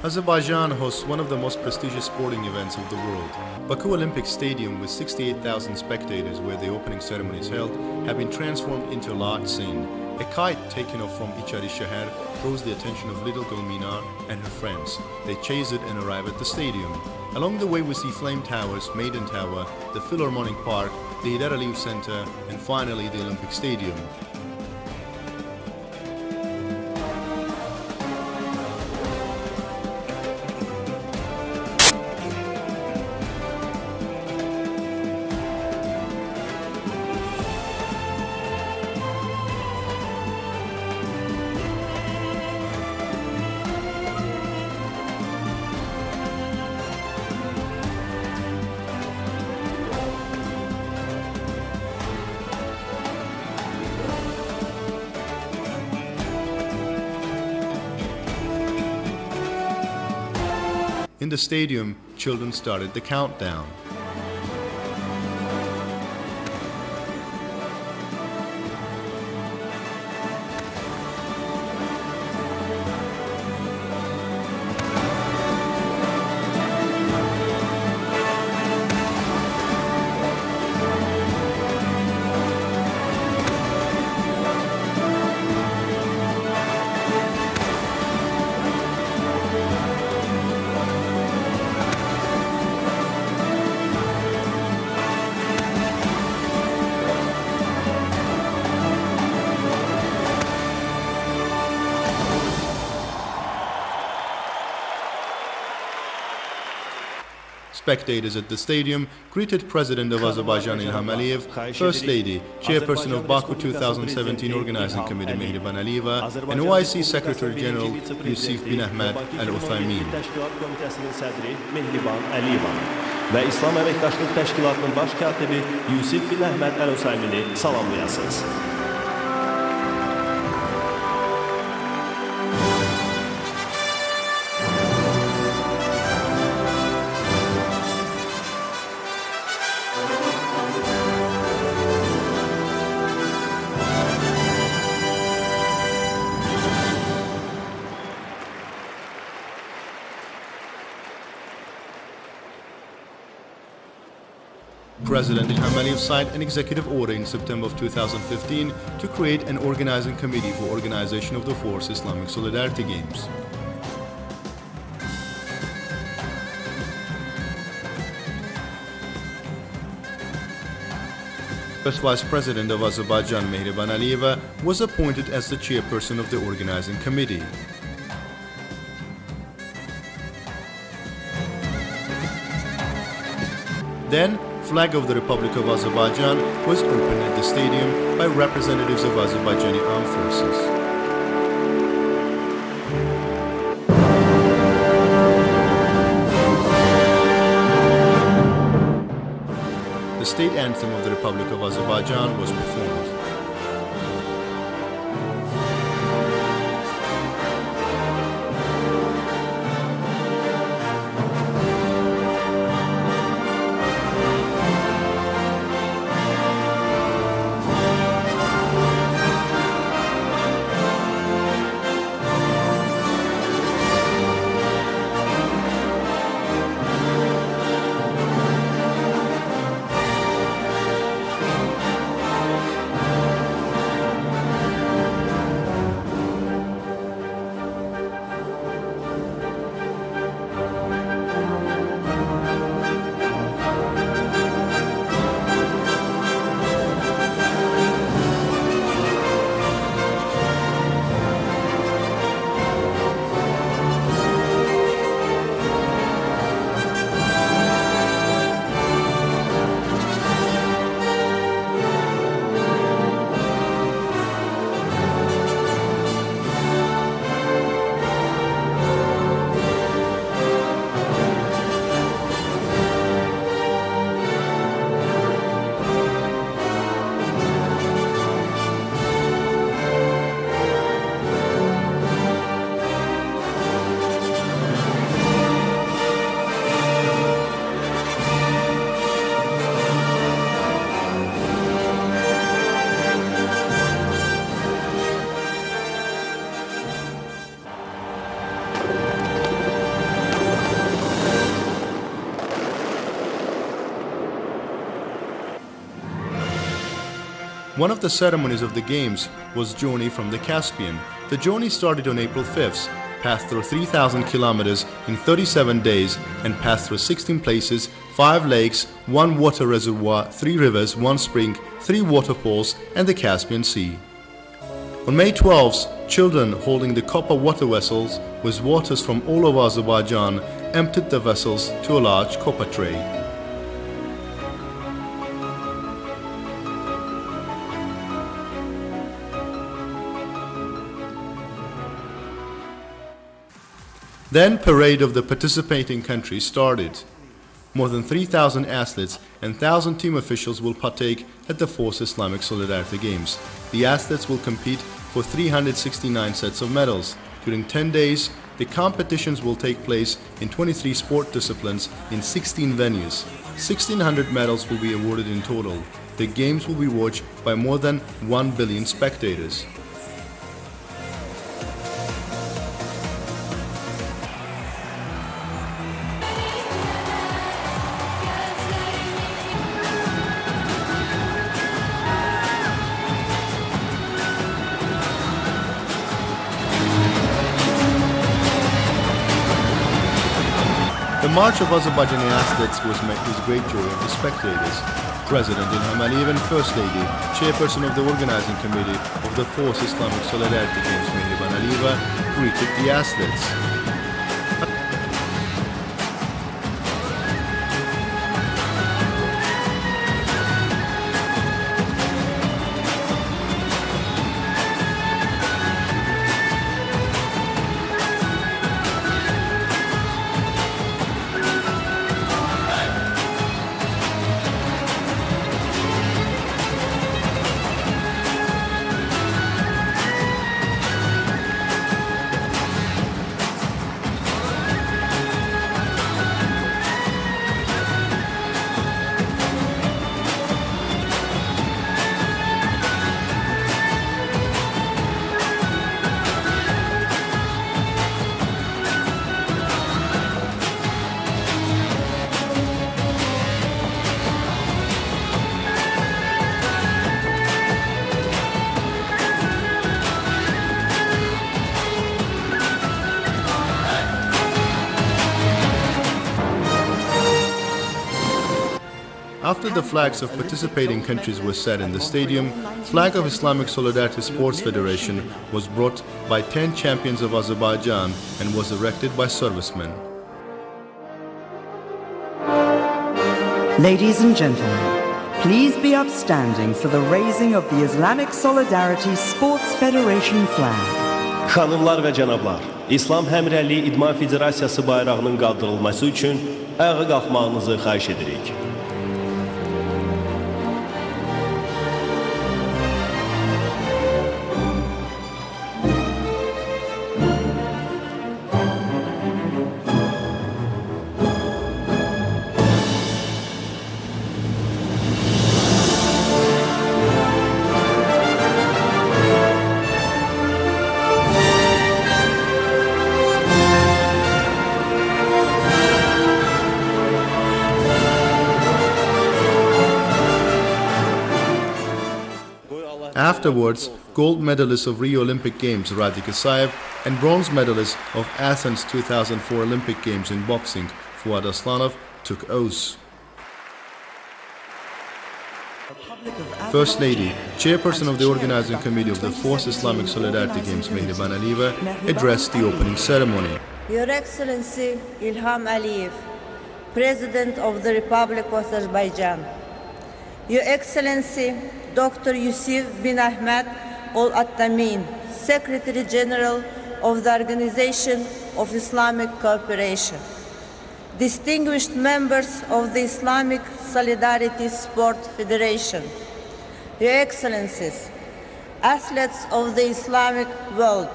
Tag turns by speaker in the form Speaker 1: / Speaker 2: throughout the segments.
Speaker 1: Azerbaijan hosts one of the most prestigious sporting events of the world. Baku Olympic Stadium, with 68,000 spectators where the opening ceremony is held, have been transformed into a large scene. A kite taken off from Ichari Shahar draws the attention of little Gulminar and her friends. They chase it and arrive at the stadium. Along the way we see Flame Towers, Maiden Tower, the Philharmonic Park, the Heydar Aliyev Center, and finally the Olympic Stadium. In the stadium, children started the countdown. Spectators at the stadium greeted President of Azerbaijan Ilham Aliyev, First Lady, Chairperson of Baku 2017 Organizing Committee Mehriban Aliyeva, and OIC Secretary General Yusuf bin Ahmed Al-Uthaymin.
Speaker 2: Ve İslam Emektaşlık Teşkilatı'nın baş katibi Yusuf bin Ahmed Al-Uthaymin'i salamlayasınız.
Speaker 1: President Ilham Aliyev signed an executive order in September of 2015 to create an organizing committee for organization of the fourth Islamic Solidarity Games. First Vice President of Azerbaijan Mehriban Aliyeva was appointed as the chairperson of the organizing committee. Then, flag of the Republic of Azerbaijan was opened at the stadium by representatives of Azerbaijani armed forces. The state anthem of the Republic of Azerbaijan was performed. One of the ceremonies of the Games was journey from the Caspian. The journey started on April 5th, passed through 3,000 kilometers in 37 days and passed through 16 places, 5 lakes, 1 water reservoir, 3 rivers, 1 spring, 3 waterfalls and the Caspian Sea. On May 12th, children holding the copper water vessels with waters from all over Azerbaijan emptied the vessels to a large copper tray. Then parade of the participating countries started. More than 3,000 athletes and 1,000 team officials will partake at the 4th Islamic Solidarity Games. The athletes will compete for 369 sets of medals. During 10 days, the competitions will take place in 23 sport disciplines in 16 venues. 1,600 medals will be awarded in total. The games will be watched by more than 1 billion spectators. The march of Azerbaijani athletes was met with great joy of the spectators. President İlham Aliyev and First Lady, Chairperson of the Organizing Committee of the 4th Islamic Solidarity Games, Mehriban Aliyeva, greeted the athletes. After the flags of participating countries were set in the stadium, flag of Islamic Solidarity Sports Federation was brought by 10 champions of Azerbaijan and was erected by servicemen.
Speaker 3: Ladies and gentlemen, please be upstanding for the raising of the Islamic Solidarity Sports Federation flag.
Speaker 2: Xanımlar və cənablar, İslam Həmrəyliyi İdman Federasiyası bayrağının qaldırılması üçün ayağa qalxmağınızı xahiş edirik.
Speaker 1: Afterwards, gold medalist of Rio Olympic Games Radhika Saev and bronze medalist of Athens 2004 Olympic Games in boxing Fuad Aslanov took oaths. First Lady, Chairperson of the Organizing Committee of the 4th Islamic Solidarity Games Mehriban Aliyeva addressed the opening ceremony.
Speaker 4: Your Excellency İlham Aliyev, President of the Republic of Azerbaijan, Your Excellency Dr. Yusuf bin Ahmed Al Attamin, Secretary General of the Organization of Islamic Cooperation, distinguished members of the Islamic Solidarity Sport Federation, Your Excellencies, athletes of the Islamic world,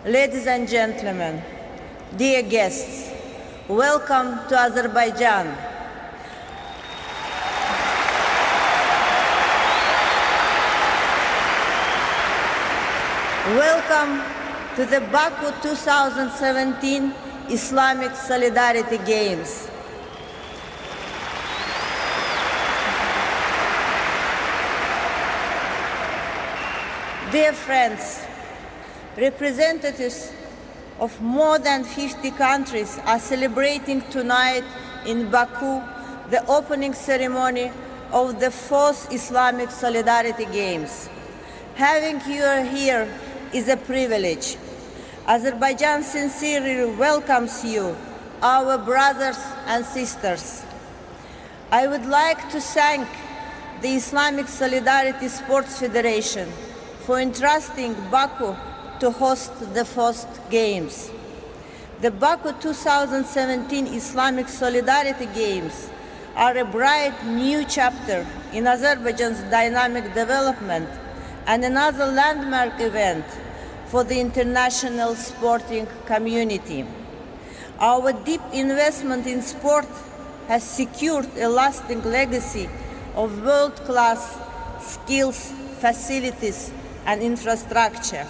Speaker 4: ladies and gentlemen, dear guests, welcome to Azerbaijan. Welcome to the Baku 2017 Islamic Solidarity Games. Dear friends, representatives of more than 50 countries are celebrating tonight in Baku the opening ceremony of the 4th Islamic Solidarity Games. Having you here is a privilege. Azerbaijan sincerely welcomes you, our brothers and sisters. I would like to thank the Islamic Solidarity Sports Federation for entrusting Baku to host the 4th Games. The Baku 2017 Islamic Solidarity Games are a bright new chapter in Azerbaijan's dynamic development and another landmark event for the international sporting community. Our deep investment in sport has secured a lasting legacy of world-class skills, facilities, and infrastructure.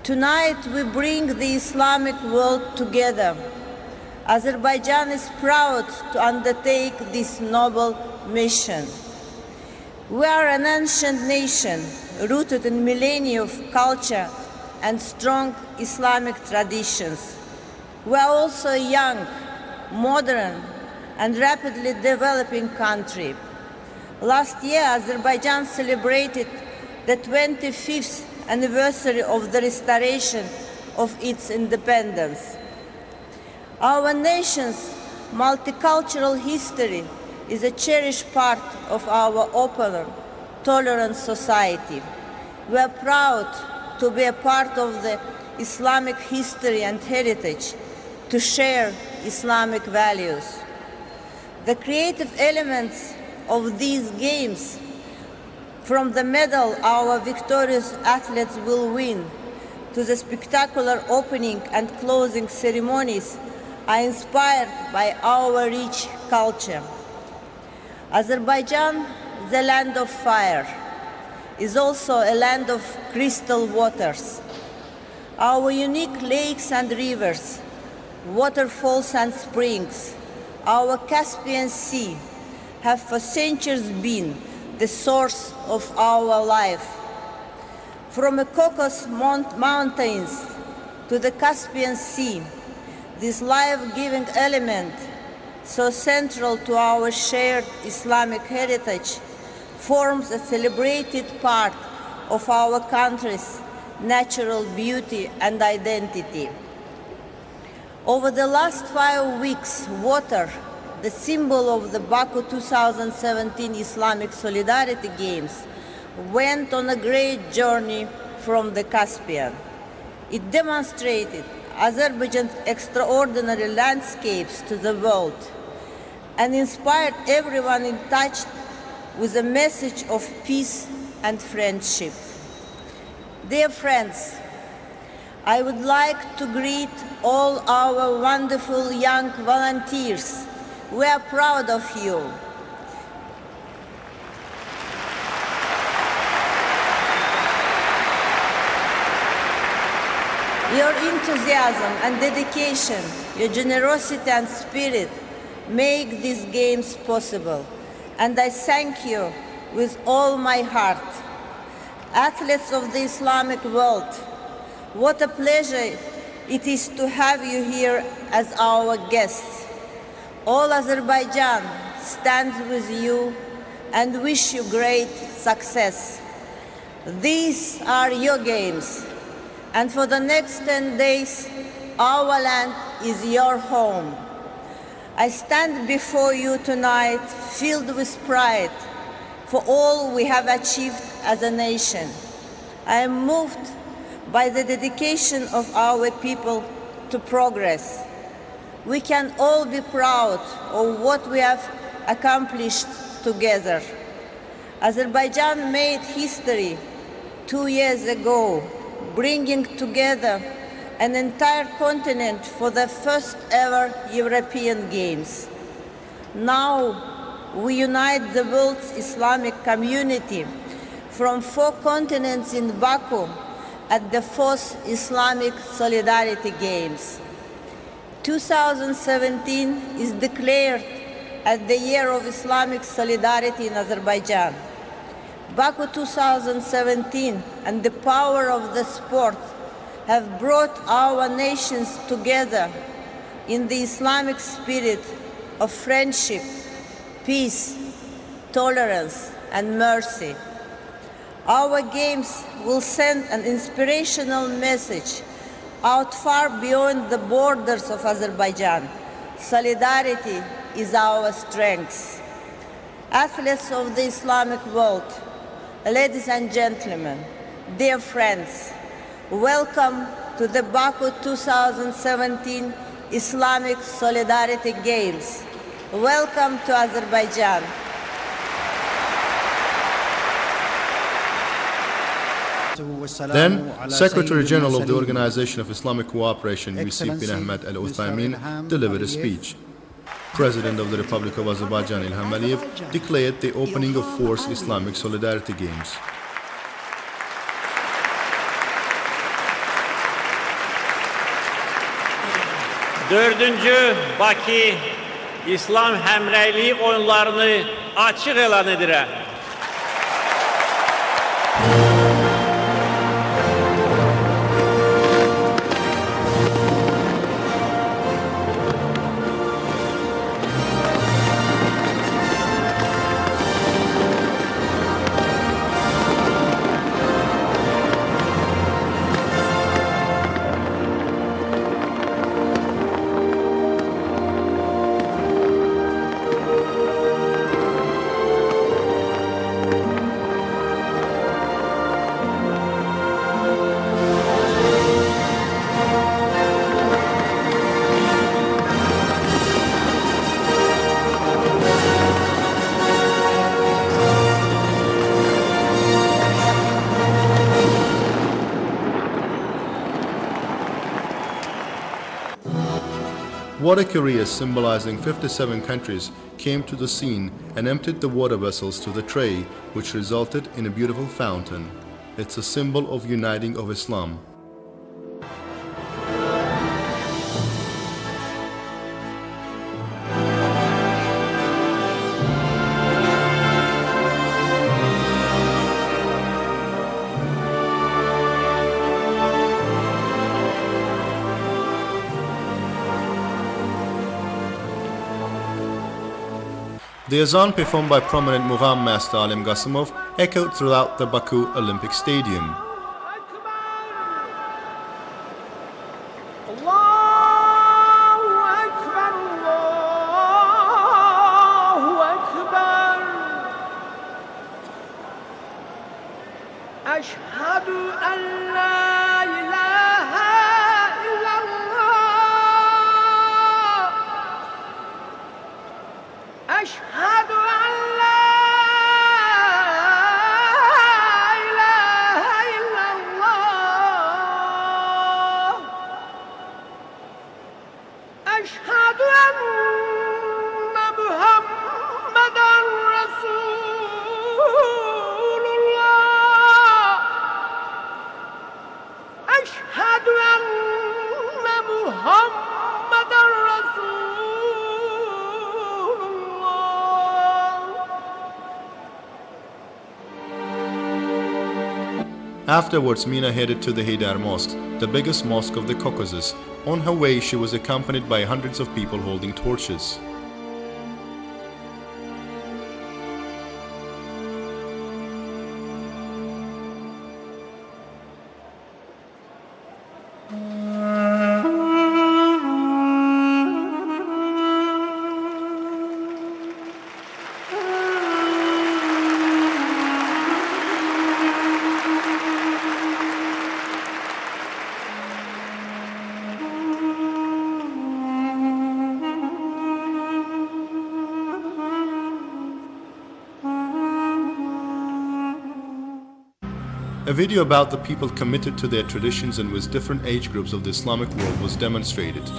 Speaker 4: Tonight we bring the Islamic world together. Azerbaijan is proud to undertake this noble mission. We are an ancient nation rooted in millennia of culture and strong Islamic traditions. We are also a young, modern, and rapidly developing country. Last year, Azerbaijan celebrated the 25th anniversary of the restoration of its independence. Our nation's multicultural history is a cherished part of our open, tolerant society. We are proud to be a part of the Islamic history and heritage, to share Islamic values. The creative elements of these games, from the medal our victorious athletes will win to the spectacular opening and closing ceremonies, are inspired by our rich culture. Azerbaijan, the land of fire, is also a land of crystal waters. Our unique lakes and rivers, waterfalls and springs, our Caspian Sea have for centuries been the source of our life. From the Caucasus Mountains to the Caspian Sea, this life-giving element, so central to our shared Islamic heritage, forms a celebrated part of our country's natural beauty and identity. Over the last 5 weeks, water, the symbol of the Baku 2017 Islamic Solidarity Games, went on a great journey from the Caspian. It demonstrated Azerbaijan's extraordinary landscapes to the world and inspired everyone in touch with a message of peace and friendship. Dear friends, I would like to greet all our wonderful young volunteers. We are proud of you. Your enthusiasm and dedication, your generosity and spirit make these games possible, and I thank you with all my heart. Athletes of the Islamic world, what a pleasure it is to have you here as our guests. All Azerbaijan stands with you and wish you great success. These are your games, and for the next 10 days, our land is your home. I stand before you tonight filled with pride for all we have achieved as a nation. I am moved by the dedication of our people to progress. We can all be proud of what we have accomplished together. Azerbaijan made history 2 years ago, bringing together an entire continent for the first ever European Games. Now we unite the world's Islamic community from 4 continents in Baku at the 4th Islamic Solidarity Games. 2017 is declared as the Year of Islamic Solidarity in Azerbaijan. Baku 2017 and the power of the sport have brought our nations together in the Islamic spirit of friendship, peace, tolerance, and mercy. Our games will send an inspirational message out far beyond the borders of Azerbaijan. Solidarity is our strength. Athletes of the Islamic world, ladies and gentlemen, dear friends, welcome to the Baku 2017 Islamic Solidarity Games. Welcome to Azerbaijan.
Speaker 1: Then, Secretary General of the Organization of Islamic Cooperation, Yusuf bin Ahmed Al Uthaymin, delivered a speech. President of the Republic of Azerbaijan, İlham Aliyev, declared the opening of 4th Islamic Solidarity Games.
Speaker 5: Dördüncü Bakı İslam Həmrəyliyi oyunlarını açıq elan edirəm.
Speaker 1: Water carriers symbolizing 57 countries came to the scene and emptied the water vessels to the tray, which resulted in a beautiful fountain. It's a symbol of uniting of Islam. The azan performed by prominent Mugham master Alim Gasimov echoed throughout the Baku Olympic Stadium. Afterwards, Mina headed to the Haydar Mosque, the biggest mosque of the Caucasus. On her way, she was accompanied by hundreds of people holding torches. A video about the people committed to their traditions and with different age groups of the Islamic world was demonstrated.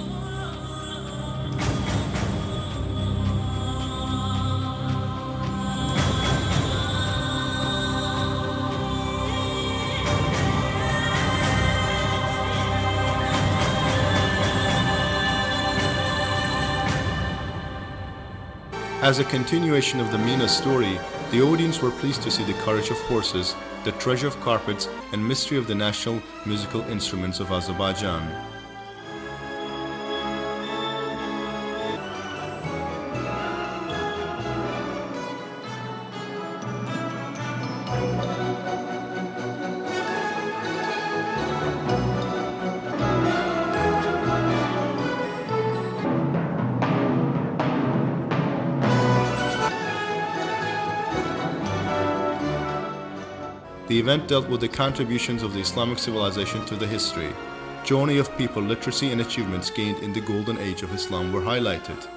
Speaker 1: As a continuation of the MENA story, the audience were pleased to see the courage of horses, the treasure of carpets, and mystery of the national musical instruments of Azerbaijan. The event dealt with the contributions of the Islamic civilization to the history. Journey of people, literacy and achievements gained in the golden age of Islam were highlighted.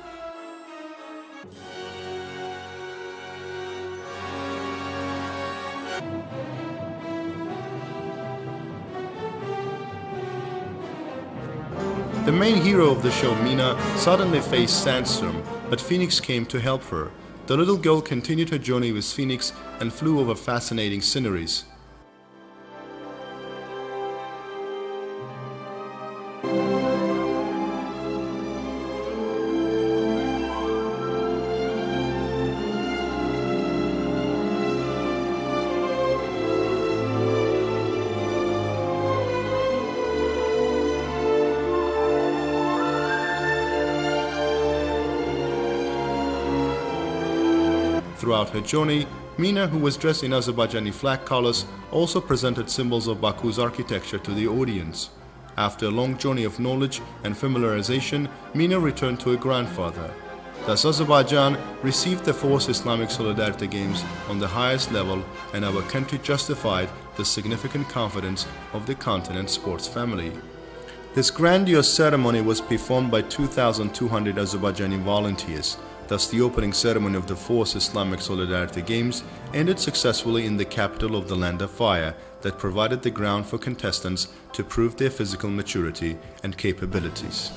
Speaker 1: The main hero of the show, Mina, suddenly faced sandstorm, but Phoenix came to help her. The little girl continued her journey with Phoenix and flew over fascinating sceneries. Throughout her journey, Mina, who was dressed in Azerbaijani flag colors, also presented symbols of Baku's architecture to the audience. After a long journey of knowledge and familiarization, Mina returned to her grandfather. Thus, Azerbaijan received the 4th Islamic Solidarity Games on the highest level, and our country justified the significant confidence of the continent's sports family. This grandiose ceremony was performed by 2,200 Azerbaijani volunteers. Thus, the opening ceremony of the 4th Islamic Solidarity Games ended successfully in the capital of the Land of Fire that provided the ground for contestants to prove their physical maturity and capabilities.